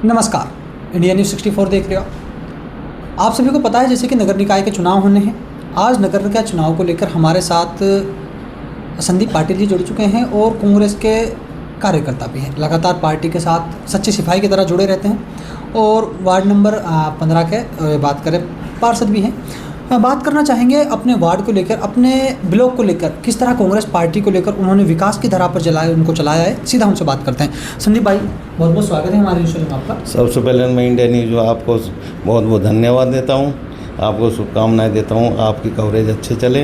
नमस्कार, India news 64 देख रहे हो। आप सभी को पता है जैसे कि नगर निकाय के चुनाव होने हैं। आज नगर निकाय चुनाव को लेकर हमारे साथ संदीप पाटिल जी जुड़ चुके हैं और कांग्रेस के कार्यकर्ता भी हैं। लगातार पार्टी के साथ सच्चे सिपाही की तरह जुड़े रहते हैं और वार्ड नंबर 15 के बात करें पार्षद भी हैं। बात करना चाहेंगे अपने वार्ड को लेकर, अपने ब्लॉक को लेकर, किस तरह कांग्रेस पार्टी को लेकर उन्होंने विकास की धारा पर उनको चलाया है। सीधा उनसे बात करते हैं। संदीप भाई, बहुत बहुत स्वागत है हमारे न्यूज़ में आपका। सबसे पहले मैं इंडिया न्यूज़ आपको बहुत बहुत धन्यवाद देता हूँ, आपको शुभकामनाएं देता हूँ, आपकी कवरेज अच्छे चले।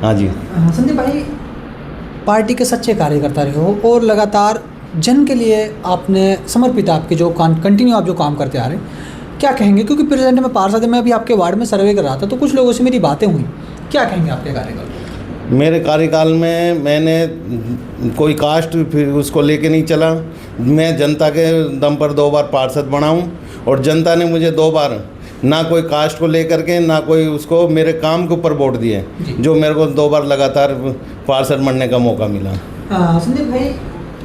हाँ जी। संदीप भाई, पार्टी के सच्चे कार्यकर्ता रहे हो और लगातार जन के लिए आपने समर्पित, आपके जो कंटिन्यू आप जो काम करते आ रहे हैं, क्या कहेंगे? क्योंकि प्रेजेंट में पार्षद में अभी आपके वार्ड में सर्वे कर रहा था तो कुछ लोगों से मेरी बातें हुई। क्या कहेंगे आपके कार्यकाल? मेरे कार्यकाल में मैंने कोई कास्ट फिर उसको लेके नहीं चला। मैं जनता के दम पर 2 बार पार्षद बना हूँ और जनता ने मुझे 2 बार ना कोई कास्ट को लेकर के ना कोई उसको मेरे काम के ऊपर वोट दिए, जो मेरे को 2 बार लगातार पार्षद बनने का मौका मिला। संदीप भाई,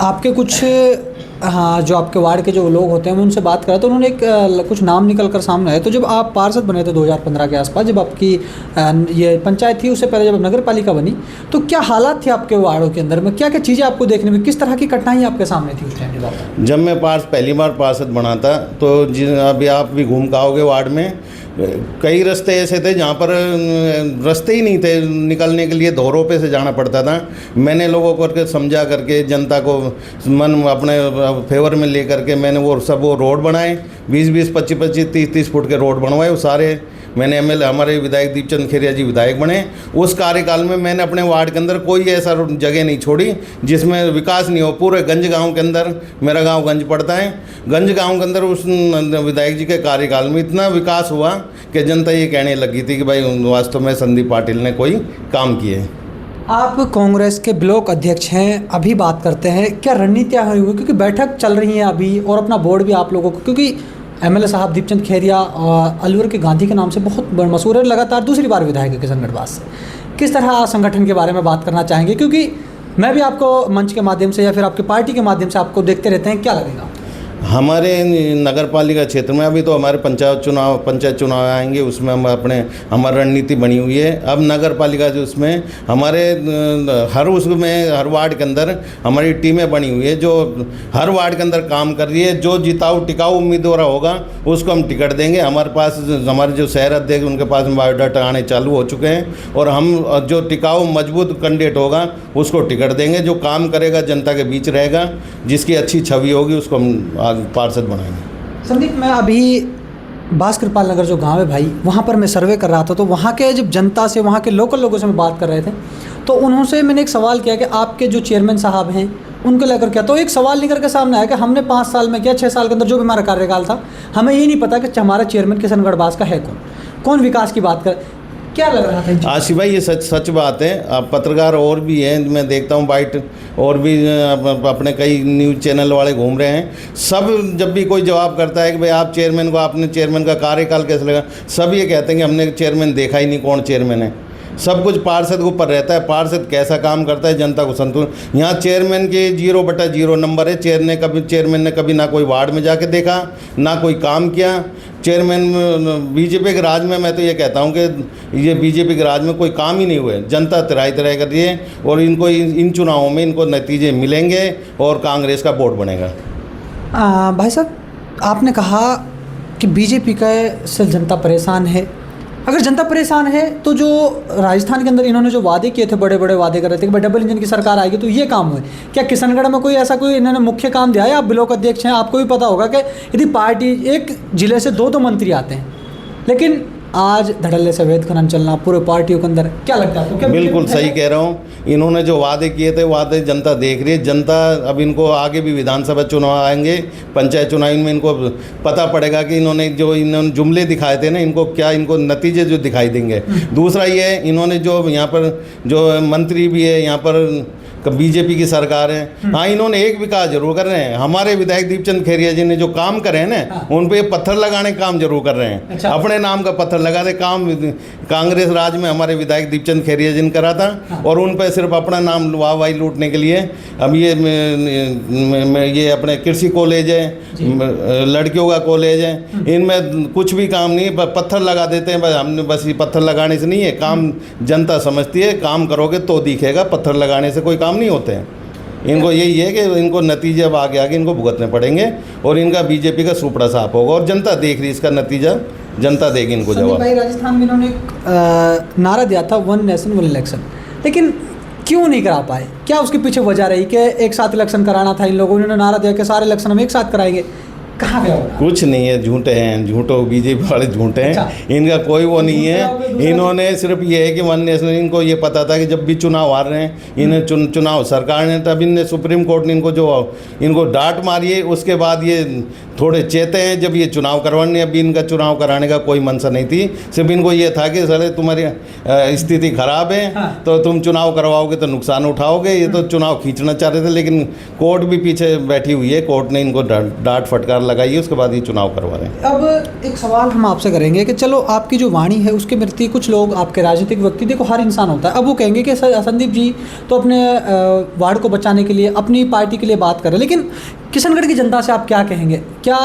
आपके कुछ जो आपके वार्ड के जो लोग होते हैं मैं उनसे बात करा तो उन्होंने कुछ नाम निकल कर सामने आए। तो जब आप पार्षद बने थे 2015 के आसपास, जब आपकी ये पंचायत थी, उससे पहले जब नगर पालिका बनी, तो क्या हालात थे आपके वार्डों के अंदर में? क्या क्या चीज़ें आपको देखने में, किस तरह की कठिनाई आपके सामने थी उस टाइम? जब मैं पहली बार पार्षद बना था तो अभी आप भी घूम के आओगे वार्ड में, कई रास्ते ऐसे थे जहाँ पर रास्ते ही नहीं थे, निकलने के लिए धोरोपे से जाना पड़ता था। मैंने लोगों को समझा करके, जनता को मन अपने फेवर में लेकर के मैंने वो रोड बनाए, 20-20, 25-25, 30-30 फुट के रोड बनवाए। वो सारे मैंने एमएलए, हमारे विधायक दीपचंद खेरिया जी विधायक बने। उस कार्यकाल में मैंने अपने वार्ड के अंदर कोई ऐसा जगह नहीं छोड़ी जिसमें विकास नहीं हो। पूरे गंज गांव के अंदर, मेरा गांव गंज पड़ता है, गंज गांव के अंदर उस विधायक जी के कार्यकाल में इतना विकास हुआ कि जनता ये कहने लगी थी कि भाई वास्तव में संदीप पाटिल ने कोई काम किए। आप कांग्रेस के ब्लॉक अध्यक्ष हैं, अभी बात करते हैं क्या रणनीतियाँ हुई, क्योंकि बैठक चल रही है अभी और अपना बोर्ड भी आप लोगों को, क्योंकि एमएलए साहब दीपचंद खेरिया अलवर के गांधी के नाम से बहुत मशहूर है, लगातार दूसरी बार विधायक है किशनगढ़ से। किस तरह संगठन के बारे में बात करना चाहेंगे? क्योंकि मैं भी आपको मंच के माध्यम से या फिर आपकी पार्टी के माध्यम से आपको देखते रहते हैं, क्या लगेगा? हमारे नगर पालिका क्षेत्र में अभी तो हमारे पंचायत चुनाव आएंगे, उसमें हम हमारी रणनीति बनी हुई है। अब नगर पालिका जो उसमें हमारे हर वार्ड के अंदर हमारी टीमें बनी हुई है जो हर वार्ड के अंदर काम कर रही है। जो टिकाऊ उम्मीदवार होगा उसको हम टिकट देंगे। हमारे पास हमारे जो शहर अध्यक्ष, उनके पास बायोडाटा आने चालू हो चुके हैं और हम जो टिकाऊ मजबूत कैंडिडेट होगा उसको टिकट देंगे। जो काम करेगा, जनता के बीच रहेगा, जिसकी अच्छी छवि होगी, उसको हम पार्षद बनाएंगे। संदीप, मैं अभी बास कृपाल नगर जो गांव है भाई, वहाँ पर मैं सर्वे कर रहा था तो वहाँ के जब जनता से, वहाँ के लोकल लोगों से मैं बात कर रहे थे तो उन्होंने मैंने एक सवाल किया कि आपके जो चेयरमैन साहब हैं उनको लेकर क्या, तो एक सवाल निकल के सामने आया कि हमने 5 साल में किया, 6 साल के अंदर जो भी हमारा कार्यकाल था, हमें ये नहीं पता कि हमारा चेयरमैन किशनगढ़ बास का है कौन विकास की बात कर। क्या लग रहा था? आशिफ भाई, ये सच बात है। आप पत्रकार और भी हैं, मैं देखता हूँ बाइट और भी अपने कई न्यूज़ चैनल वाले घूम रहे हैं। सब जब भी कोई जवाब करता है कि भाई आप चेयरमैन को, आपने चेयरमैन का कार्यकाल कैसे लगा, सब ये कहते हैं कि हमने चेयरमैन देखा ही नहीं, कौन चेयरमैन है। सब कुछ पार्षद के ऊपर रहता है, पार्षद कैसा काम करता है, जनता को संतुष्ट। यहाँ चेयरमैन के 0/0 नंबर है। चेयरमैन ने कभी ना कोई वार्ड में जाके देखा, ना कोई काम किया। चेयरमैन बीजेपी के राज में, मैं तो ये कहता हूँ कि ये बीजेपी के राज में कोई काम ही नहीं हुए। जनता तिराई तिराई कर रही है और इनको इन चुनावों में इनको नतीजे मिलेंगे और कांग्रेस का बोर्ड बनेगा। भाई साहब, आपने कहा कि बीजेपी का से जनता परेशान है। अगर जनता परेशान है तो जो राजस्थान के अंदर इन्होंने जो वादे किए थे, बड़े बड़े वादे कर रहे थे कि भाई डबल इंजन की सरकार आएगी, तो ये काम हुए क्या? किशनगढ़ में कोई ऐसा कोई इन्होंने मुख्य काम दिया है? आप ब्लॉक अध्यक्ष हैं, आपको भी पता होगा कि यदि पार्टी एक जिले से 2 मंत्री आते हैं, लेकिन आज धड़ल्ले से अवैध खनन चलना पूरे पार्टियों के अंदर, क्या लगता है आपको? बिल्कुल सही कह रहा हूँ। इन्होंने जो वादे किए थे, वादे जनता देख रही है। जनता अब इनको आगे भी विधानसभा चुनाव आएंगे, पंचायत चुनाव में इनको पता पड़ेगा कि इन्होंने जुमले दिखाए थे ना, इनको नतीजे जो दिखाई देंगे। दूसरा ये, इन्होंने जो यहाँ पर जो मंत्री भी है, यहाँ पर बीजेपी की सरकार है। हाँ, इन्होंने एक विकास जरूर कर रहे हैं। हमारे विधायक दीपचंद खेरिया जी ने जो काम करे हैं ना, उन पे पत्थर लगाने का काम जरूर कर रहे हैं। अच्छा। अपने नाम का पत्थर लगा दे काम कांग्रेस राज में हमारे विधायक दीपचंद खेरिया जी ने करा था, और उन पे सिर्फ अपना नाम वाहवाही लूटने के लिए अब ये अपने कृषि कॉलेज है, लड़कियों का कॉलेज है, इनमें कुछ भी काम नहीं, पत्थर लगा देते हैं। बस हमने बस ये पत्थर लगाने से नहीं है काम, जनता समझती है काम करोगे तो दिखेगा, पत्थर लगाने से कोई काम नहीं होते हैं। इनको यही है कि इनको नतीजे अब आगे आगे इनको भुगतने पड़ेंगे, और इनका बीजेपी का सुपड़ा साफ होगा, और जनता देख रही, इसका नतीजा जनता देगी इनको जवाब। भाई, राजस्थान में इन्होंने नारा दिया था 1 नेशन 1 इलेक्शन, लेकिन क्यों नहीं करा पाए? क्या उसके पीछे वजह रही कि एक साथ इलेक्शन कराना था इन लोगों ने? नारा दिया कि सारे इलेक्शन हम एक साथ कराएंगे, कहाँ गया होगा? कुछ नहीं है, झूठे हैं, झूठो बीजेपी वाले झूठे हैं। अच्छा। इनका कोई वो नहीं है। इन्होंने सिर्फ ये है कि वन नेशन, इनको ये पता था कि जब भी चुनाव हार रहे हैं, इन्हें चुनाव सरकार ने, तब इनने सुप्रीम कोर्ट ने इनको डांट मारी है। उसके बाद ये थोड़े चेते हैं जब ये चुनाव करवाने, अभी इनका चुनाव कराने का कोई मंशा नहीं थी। सिर्फ इनको ये था कि साले तुम्हारी स्थिति खराब है, तो तुम चुनाव करवाओगे तो नुकसान उठाओगे। ये तो चुनाव खींचना चाह रहे थे, लेकिन कोर्ट भी पीछे बैठी हुई है, कोर्ट ने इनको डांट फटकार लगाई है, उसके बाद ये चुनाव करवा रहे हैं। अब एक सवाल हम आपसे करेंगे कि चलो आपकी जो वाणी है उसके प्रति कुछ लोग, आपके राजनीतिक व्यक्ति, देखो हर इंसान होता है, अब वो कहेंगे कि संदीप जी तो अपने वार्ड को बचाने के लिए, अपनी पार्टी के लिए बात कर रहे हैं, लेकिन किशनगढ़ की जनता से आप क्या कहेंगे? क्या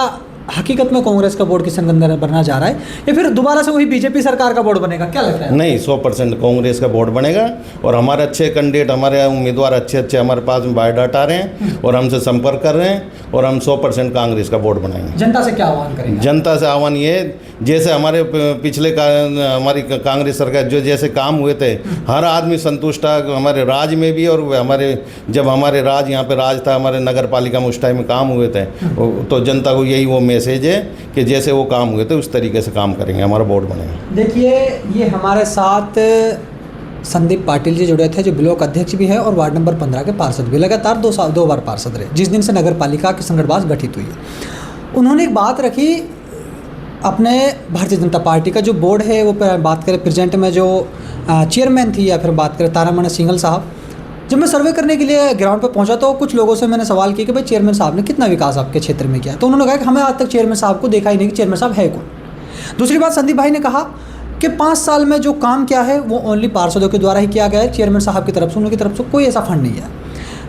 हकीकत में कांग्रेस का बोर्ड किशनगढ़ बनना जा रहा है, या फिर दोबारा से वही बीजेपी सरकार का बोर्ड बनेगा? क्या लगता है? नहीं, 100% कांग्रेस का बोर्ड बनेगा, और हमारे अच्छे कैंडिडेट, हमारे उम्मीदवार अच्छे हमारे पास में बायोडाटा आ रहे हैं और हमसे संपर्क कर रहे हैं, और हम 100% कांग्रेस का बोर्ड बनाएंगे। जनता से क्या आह्वान करेंगे? जनता से आह्वान ये, जैसे हमारे पिछले हमारी कांग्रेस सरकार जो जैसे काम हुए थे, हर आदमी संतुष्ट था, हमारे राज में भी, और जब हमारे राज यहाँ पे राज था, हमारे नगर पालिका में उस टाइम में काम हुए थे, तो जनता को यही वो मैसेज है कि जैसे वो काम हुए थे उस तरीके से काम करेंगे, हमारा बोर्ड बनेगा। देखिए, ये हमारे साथ संदीप पाटिल जी जुड़े थे, जो ब्लॉक अध्यक्ष भी है और वार्ड नंबर 15 के पार्षद भी, लगातार 2 बार पार्षद रहे जिस दिन से नगर पालिका किशनगढ़ गठित हुई है। उन्होंने एक बात रखी, अपने भारतीय जनता पार्टी का जो बोर्ड है, वो बात करें प्रेजेंट में जो चेयरमैन थी, या फिर बात करें तारामणि सिंघल साहब, जब मैं सर्वे करने के लिए ग्राउंड पर पहुंचा तो कुछ लोगों से मैंने सवाल किया कि भाई चेयरमैन साहब ने कितना विकास आपके क्षेत्र में किया? तो उन्होंने कहा कि हमें आज तक चेयरमैन साहब को देखा ही नहीं कि चेयरमैन साहब है कौन। दूसरी बात, संदीप भाई ने कहा कि 5 साल में जो काम किया है वो ओनली पार्षदों के द्वारा ही किया गया है, चेयरमैन साहब की तरफ से, उनकी तरफ से कोई ऐसा फंड नहीं है।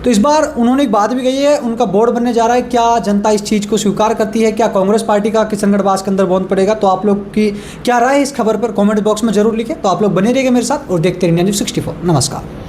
तो इस बार उन्होंने एक बात भी कही है, उनका बोर्ड बनने जा रहा है। क्या जनता इस चीज़ को स्वीकार करती है? क्या कांग्रेस पार्टी का किशनगढ़ के अंदर बॉन्ड पड़ेगा? तो आप लोग की क्या राय है इस खबर पर कमेंट बॉक्स में जरूर लिखें। तो आप लोग बने रहिएगा मेरे साथ और देखते रहिए न्यूज़ 64। नमस्कार।